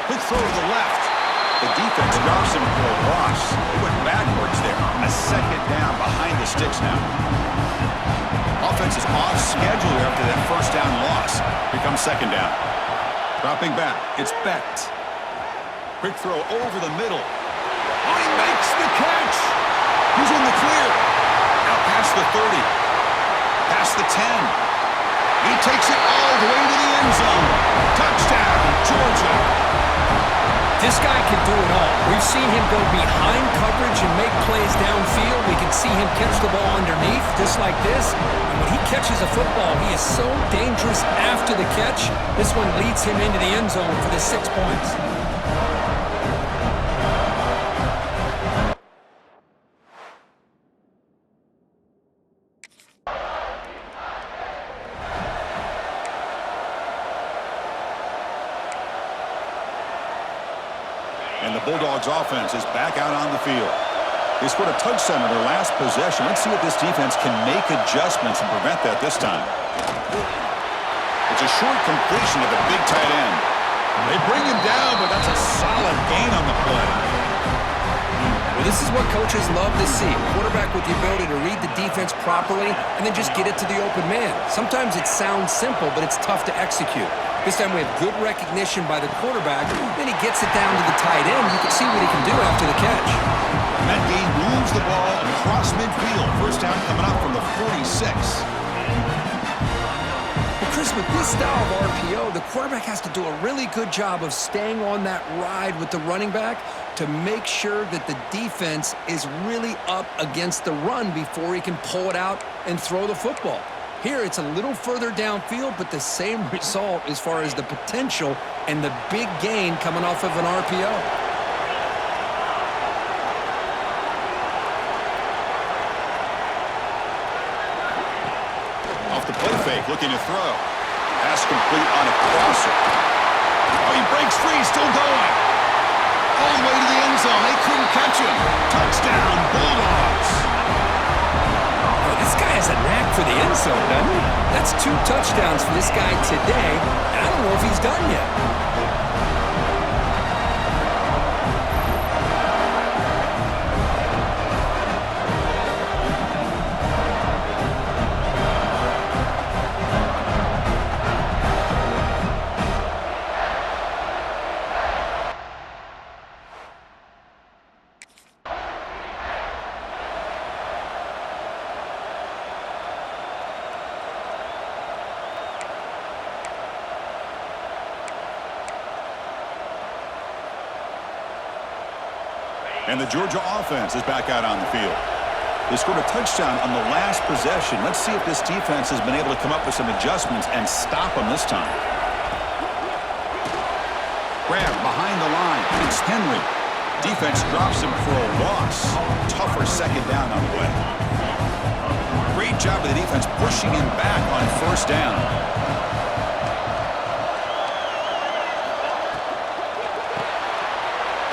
Quick throw to the left. The defense drops him for a loss. They went backwards there. A second down behind the sticks now. Offense is off schedule after that first down loss. Here comes second down. Dropping back. It's Becht. Quick throw over the middle. Oh, he makes the catch. He's in the clear. Now past the 30. Past the 10. He takes it all the way to the end zone. Touchdown, Georgia. This guy can do it all. We've seen him go behind coverage and make plays downfield. We can see him catch the ball underneath, just like this. And when he catches a football, he is so dangerous after the catch. This one leads him into the end zone for the 6 points. And the Bulldogs offense is back out on the field. They scored a touchdown in their last possession. Let's see if this defense can make adjustments and prevent that this time. It's a short completion to the big tight end. They bring him down, but that's a solid gain on the play. Well, this is what coaches love to see. A quarterback with the ability to read the defense properly and then just get it to the open man. Sometimes it sounds simple, but it's tough to execute. This time we have good recognition by the quarterback. Then he gets it down to the tight end. You can see what he can do after the catch. And that gain moves the ball across midfield. First down coming up from the 46. Well, Chris, with this style of RPO, the quarterback has to do a really good job of staying on that ride with the running back to make sure that the defense is really up against the run before he can pull it out and throw the football. Here, it's a little further downfield, but the same result as far as the potential and the big gain coming off of an RPO. Off the play fake, looking to throw. Pass complete on a crosser. Oh, he breaks free, still going. All the way to the end zone. They couldn't catch him. Touchdown, Bulldogs. This guy has a knack for the end zone, doesn't he? That's 2 touchdowns for this guy today, and I don't know if he's done yet. And the Georgia offense is back out on the field. They scored a touchdown on the last possession. Let's see if this defense has been able to come up with some adjustments and stop them this time. Grab behind the line. It's Henry. Defense drops him for a loss. Tougher second down on the way. Great job of the defense pushing him back on first down.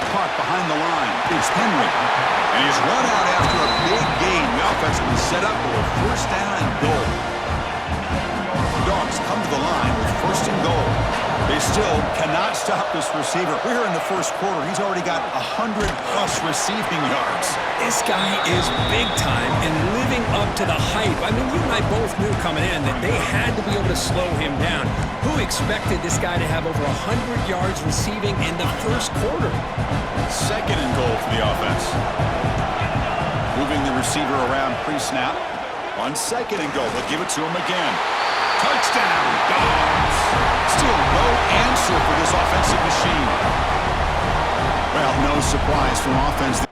Caught behind the line. It's Henry. And he's run out after a big gain. The offense has been set up for a first down and goal. The Dogs come to the line with first and goal. They still cannot stop this receiver. We're here in the first quarter. He's already got 100-plus receiving yards. This guy is big time and living up to the hype. I mean, you and I both knew coming in that they had to be able to slow him down. Who expected this guy to have over 100 yards receiving in the first quarter? Second and goal for the offense. Moving the receiver around pre-snap. On second and goal, they'll give it to him again. Touchdown, Dogs! Still no answer for this offensive machine. Well, no surprise from offense.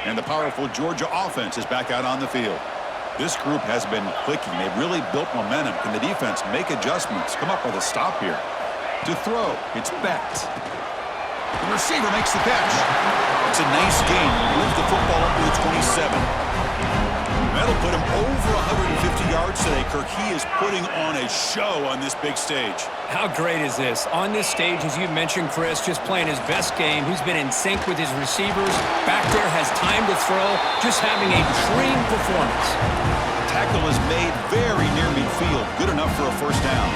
And the powerful Georgia offense is back out on the field. This group has been clicking. They've really built momentum. Can the defense make adjustments? Come up with a stop here. To throw, it's Becht. The receiver makes the catch. It's a nice gain. Moves the football up to the 27. That'll put him over 150 yards today, Kirk. He is putting on a show on this big stage. How great is this? On this stage, as you mentioned, Chris, just playing his best game. He's been in sync with his receivers. Back there, has time to throw. Just having a dream performance. Tackle is made very near midfield. Good enough for a first down.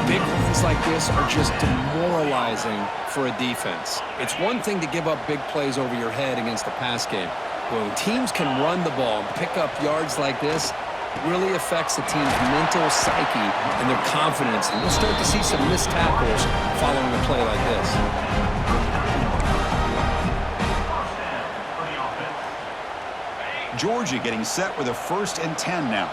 Big runs like this are just demoralizing for a defense. It's one thing to give up big plays over your head against the pass game. When teams can run the ball and pick up yards like this, it really affects the team's mental psyche and their confidence. And we'll start to see some missed tackles following a play like this. Georgia getting set with a 1st and 10 now.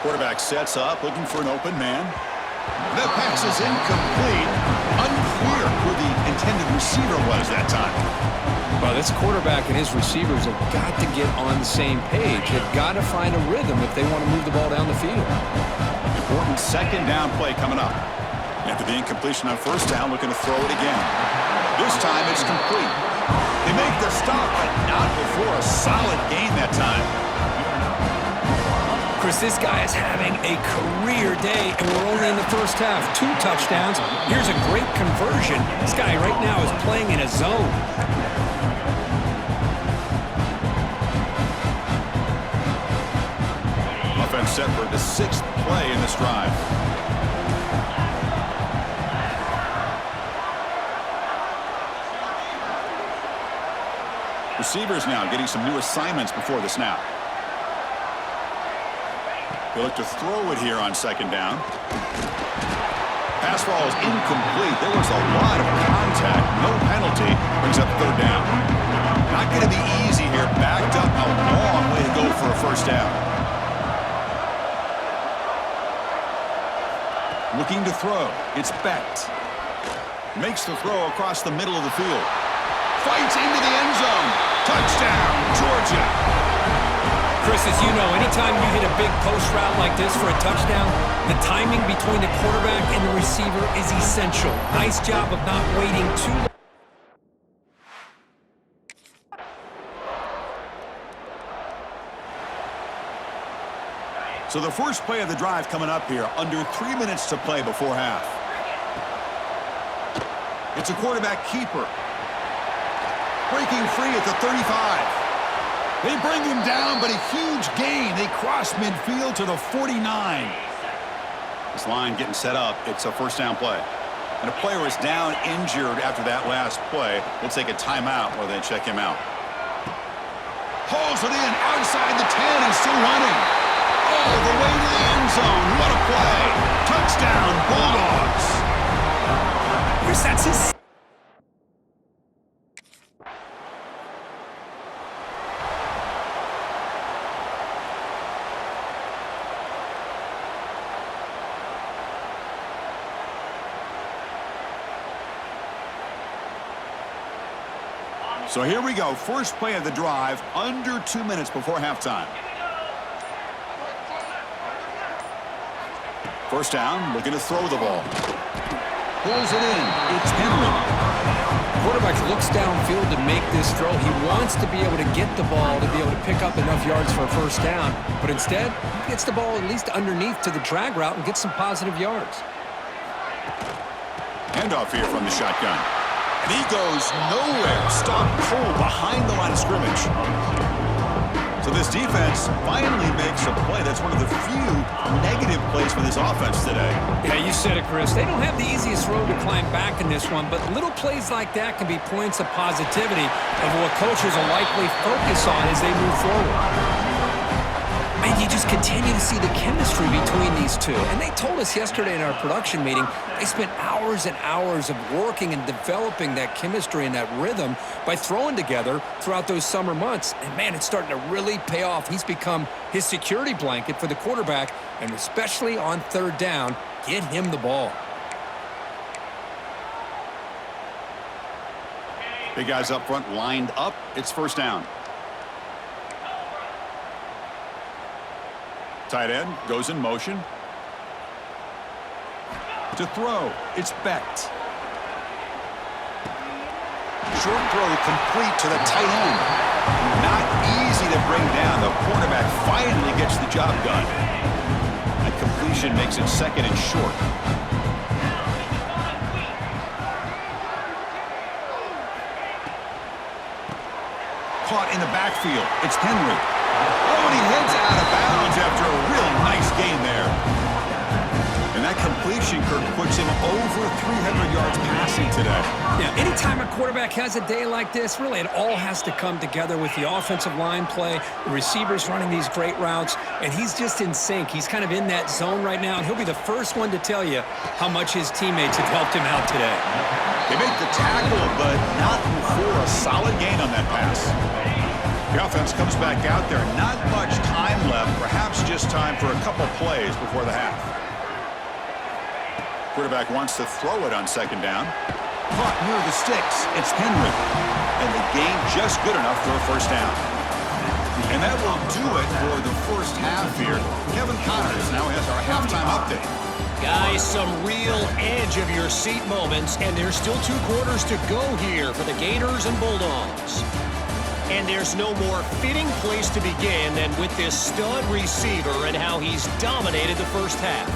Quarterback sets up, looking for an open man. The pass is incomplete. Unclear who the intended receiver was that time. Well, this quarterback and his receivers have got to get on the same page. They've got to find a rhythm if they want to move the ball down the field. Important 2nd down play coming up. After the incompletion on 1st down, looking to throw it again. This time it's complete. They make the stop, but not before a solid gain that time. Chris, this guy is having a career day, and we're only in the first half. 2 touchdowns. Here's a great conversion. This guy right now is playing in a zone. Offense set for the 6th play in this drive. Receivers now getting some new assignments before the snap. They look to throw it here on 2nd down. Pass ball is incomplete. There was a lot of contact. No penalty. Brings up 3rd down. Not going to be easy here. Backed up a long way to go for a 1st down. Looking to throw. It's Becht. Makes the throw across the middle of the field. Fights into the end zone. Touchdown, Georgia. Chris, as you know, anytime you hit a big post route like this for a touchdown, the timing between the quarterback and the receiver is essential. Nice job of not waiting too long. So the first play of the drive coming up here, under 3 minutes to play before half. It's a quarterback keeper. Breaking free at the 35. They bring him down, but a huge gain. They cross midfield to the 49. This line getting set up. It's a 1st down play. And a player is down injured after that last play. We'll take a timeout while they check him out. Hauls it in outside the 10 and still running. All the way to the end zone. What a play. Touchdown, Bulldogs. Chris, that's his... So here we go. First play of the drive, under 2 minutes before halftime. 1st down, looking to throw the ball. Pulls it in. It's Henry. Quarterback looks downfield to make this throw. He wants to be able to get the ball to be able to pick up enough yards for a 1st down, but instead, he gets the ball at least underneath to the drag route and gets some positive yards. Handoff here from the shotgun. And he goes nowhere. Stop cold behind the line of scrimmage. So this defense finally makes a play. That's one of the few negative plays for this offense today. Yeah, you said it, Chris. They don't have the easiest road to climb back in this one, but little plays like that can be points of positivity of what coaches will likely focus on as they move forward. And you just continue to see the chemistry between these two. And they told us yesterday in our production meeting, they spent hours and hours of working and developing that chemistry and that rhythm by throwing together throughout those summer months. And, man, it's starting to really pay off. He's become his security blanket for the quarterback, and especially on 3rd down, get him the ball. Big guys up front lined up. It's 1st down. Tight end goes in motion. To throw, it's Becht. Short throw complete to the tight end. Not easy to bring down. The quarterback finally gets the job done. That completion makes it second and short. Caught in the backfield. It's Henry. Oh, and he heads out of bounds after a real nice gain there. And that completion, Kirk, puts him over 300 yards passing today. Yeah, anytime a quarterback has a day like this, really it all has to come together with the offensive line play, the receivers running these great routes, and he's just in sync. He's kind of in that zone right now, and he'll be the first one to tell you how much his teammates have helped him out today. They make the tackle, but not before a solid gain on that pass. The offense comes back out there. Not much time left, perhaps just time for a couple plays before the half. Quarterback wants to throw it on second down. Caught near the sticks. It's Henry. And the gain just good enough for a first down. And that will do it for the first half here. Kevin Connors now has our halftime update. Guys, some real edge of your seat moments, and there's still 2 quarters to go here for the Gators and Bulldogs. And there's no more fitting place to begin than with this stud receiver and how he's dominated the first half.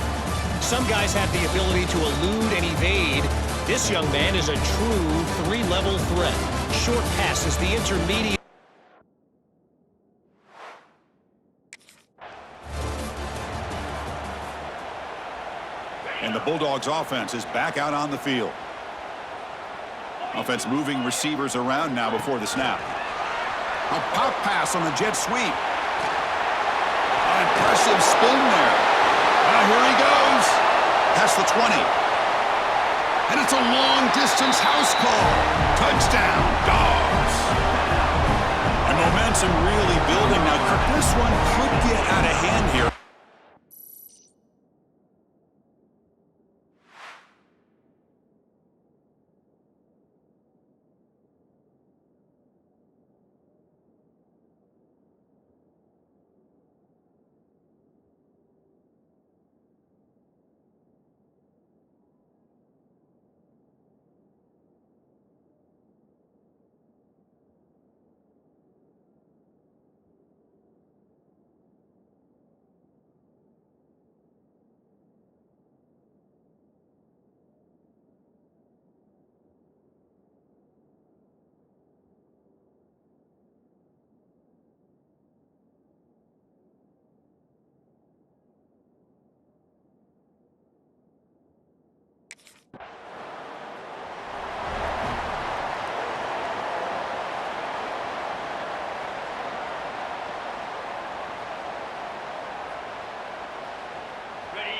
Some guys have the ability to elude and evade. This young man is a true 3-level threat. Short passes, the intermediate. And the Bulldogs offense is back out on the field. Offense moving receivers around now before the snap. A pop pass on the jet sweep. An impressive spin there. Here he goes. Past the 20. And it's a long-distance house call. Touchdown, Dogs. And momentum really building now. Kirk, this one could get out of hand here.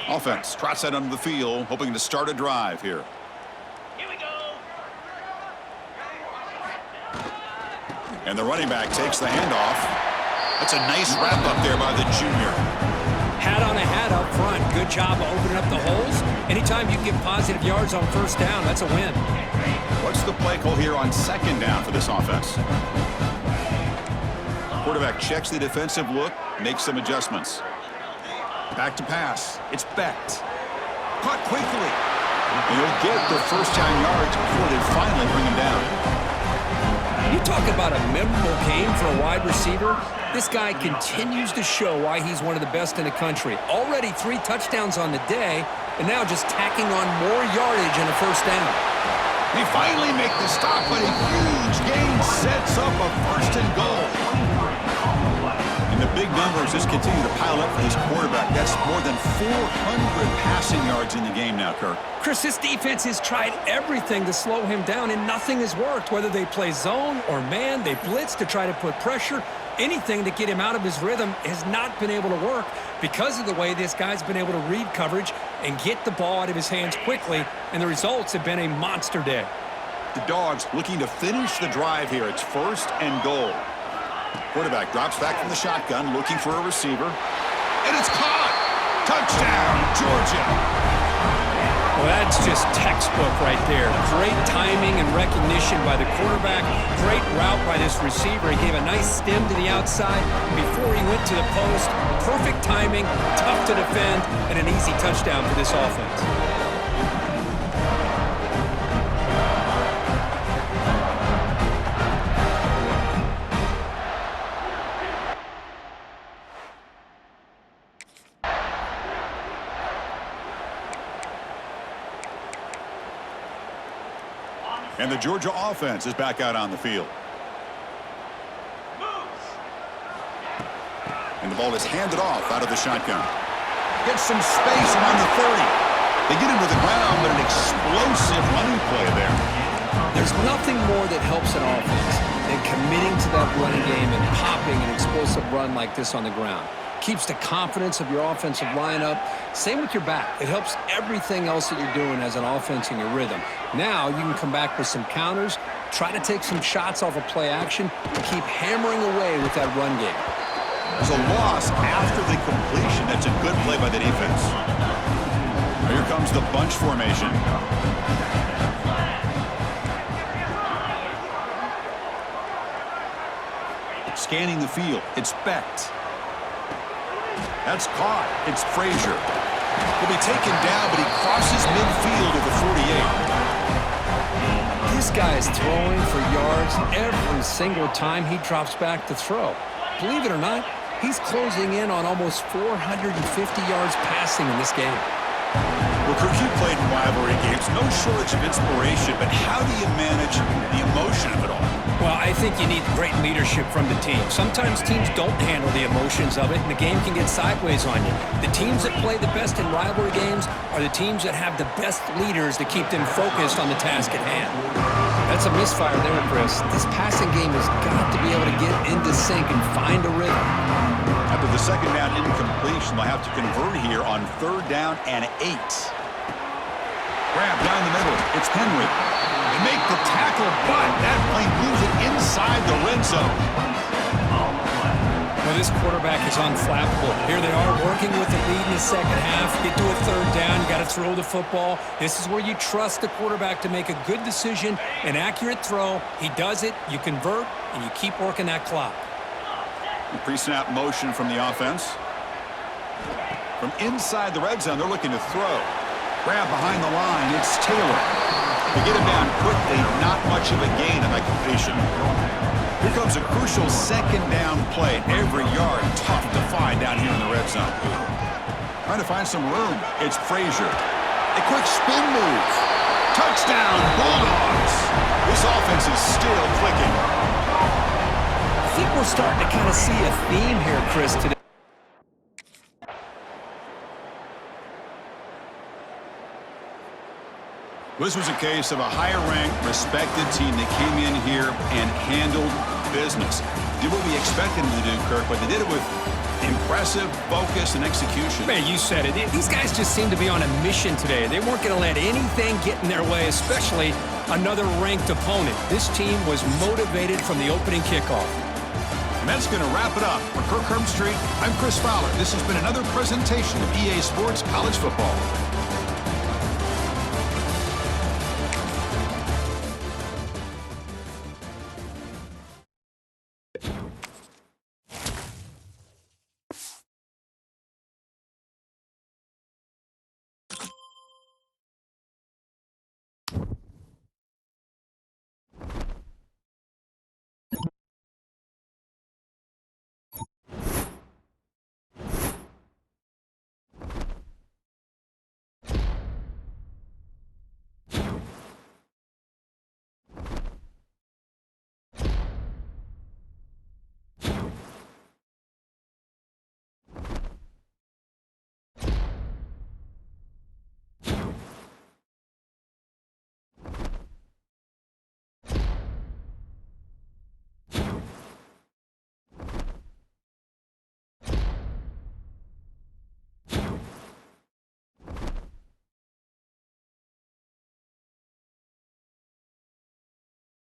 Offense trots that under the field, hoping to start a drive here. Here we go. And the running back takes the handoff. That's a nice wrap up there by the junior. Hat on a hat up front. Good job of opening up the holes. Anytime you get positive yards on first down, that's a win. What's the play call here on second down for this offense? Quarterback checks the defensive look, makes some adjustments. Back to pass. It's Becht. Caught quickly. And he'll get the first down yards before they finally bring him down. You talk about a memorable game for a wide receiver. This guy continues to show why he's one of the best in the country. Already 3 touchdowns on the day, and now just tacking on more yardage and a first down. They finally make the stop, but a huge gain sets up a first and goal. And the big numbers just continue to pile up for this quarterback. That's more than 400 passing yards in the game now, Kirk. Chris, this defense has tried everything to slow him down, and nothing has worked. Whether they play zone or man, they blitz to try to put pressure. Anything to get him out of his rhythm has not been able to work because of the way this guy's been able to read coverage and get the ball out of his hands quickly, and the results have been a monster day. The Dogs looking to finish the drive here. It's first and goal. Quarterback drops back from the shotgun, looking for a receiver. And it's caught! Touchdown, Georgia! Well, that's just textbook right there. Great timing and recognition by the quarterback. Great route by this receiver. He gave a nice stem to the outside before he went to the post. Perfect timing, tough to defend, and an easy touchdown for this offense. And the Georgia offense is back out on the field. And the ball is handed off out of the shotgun. Gets some space around the 30. They get him to the ground, but an explosive running play there. There's nothing more that helps an offense than committing to that running game and popping an explosive run like this on the ground. Keeps the confidence of your offensive lineup. Same with your back. It helps everything else that you're doing as an offense in your rhythm. Now you can come back with some counters, try to take some shots off of play action, and keep hammering away with that run game. There's a loss after the completion. That's a good play by the defense. Here comes the bunch formation. Scanning the field. It's Becht. That's caught. It's Frazier. He'll be taken down, but he crosses midfield at the 48. This guy is throwing for yards every single time he drops back to throw. Believe it or not, he's closing in on almost 450 yards passing in this game. Well, Kirk, you played in rivalry games. No shortage of inspiration, but how do you manage the emotion of it all? Well, I think you need great leadership from the team. Sometimes teams don't handle the emotions of it, and the game can get sideways on you. The teams that play the best in rivalry games are the teams that have the best leaders to keep them focused on the task at hand. That's a misfire there, Chris. This passing game has got to be able to get into sync and find a rhythm. After the second down incompletion, they'll have to convert here on 3rd down and 8. Grab down the middle. It's Henry. They make the tackle, but that plane moves it inside the red zone. Well, this quarterback is unflappable. Here they are working with the lead in the second half. Get to a 3rd down. You got to throw the football. This is where you trust the quarterback to make a good decision, an accurate throw. He does it, you convert, and you keep working that clock. Pre-snap motion from the offense. From inside the red zone, they're looking to throw. Grab behind the line. It's Taylor. They get him down quickly. Not much of a gain on that completion. Here comes a crucial 2nd down play. Every yard tough to find down here in the red zone. Trying to find some room. It's Frazier. A quick spin move. Touchdown, Bulldogs. This offense is still clicking. I think we're starting to kind of see a theme here, Chris, today. This was a case of a higher-ranked, respected team that came in here and handled business. Did what we expected them to do, Kirk, but they did it with impressive focus and execution. Man, you said it. These guys just seem to be on a mission today. They weren't going to let anything get in their way, especially another ranked opponent. This team was motivated from the opening kickoff. And that's going to wrap it up. For Kirk Herbstreit, I'm Chris Fowler. This has been another presentation of EA Sports College Football.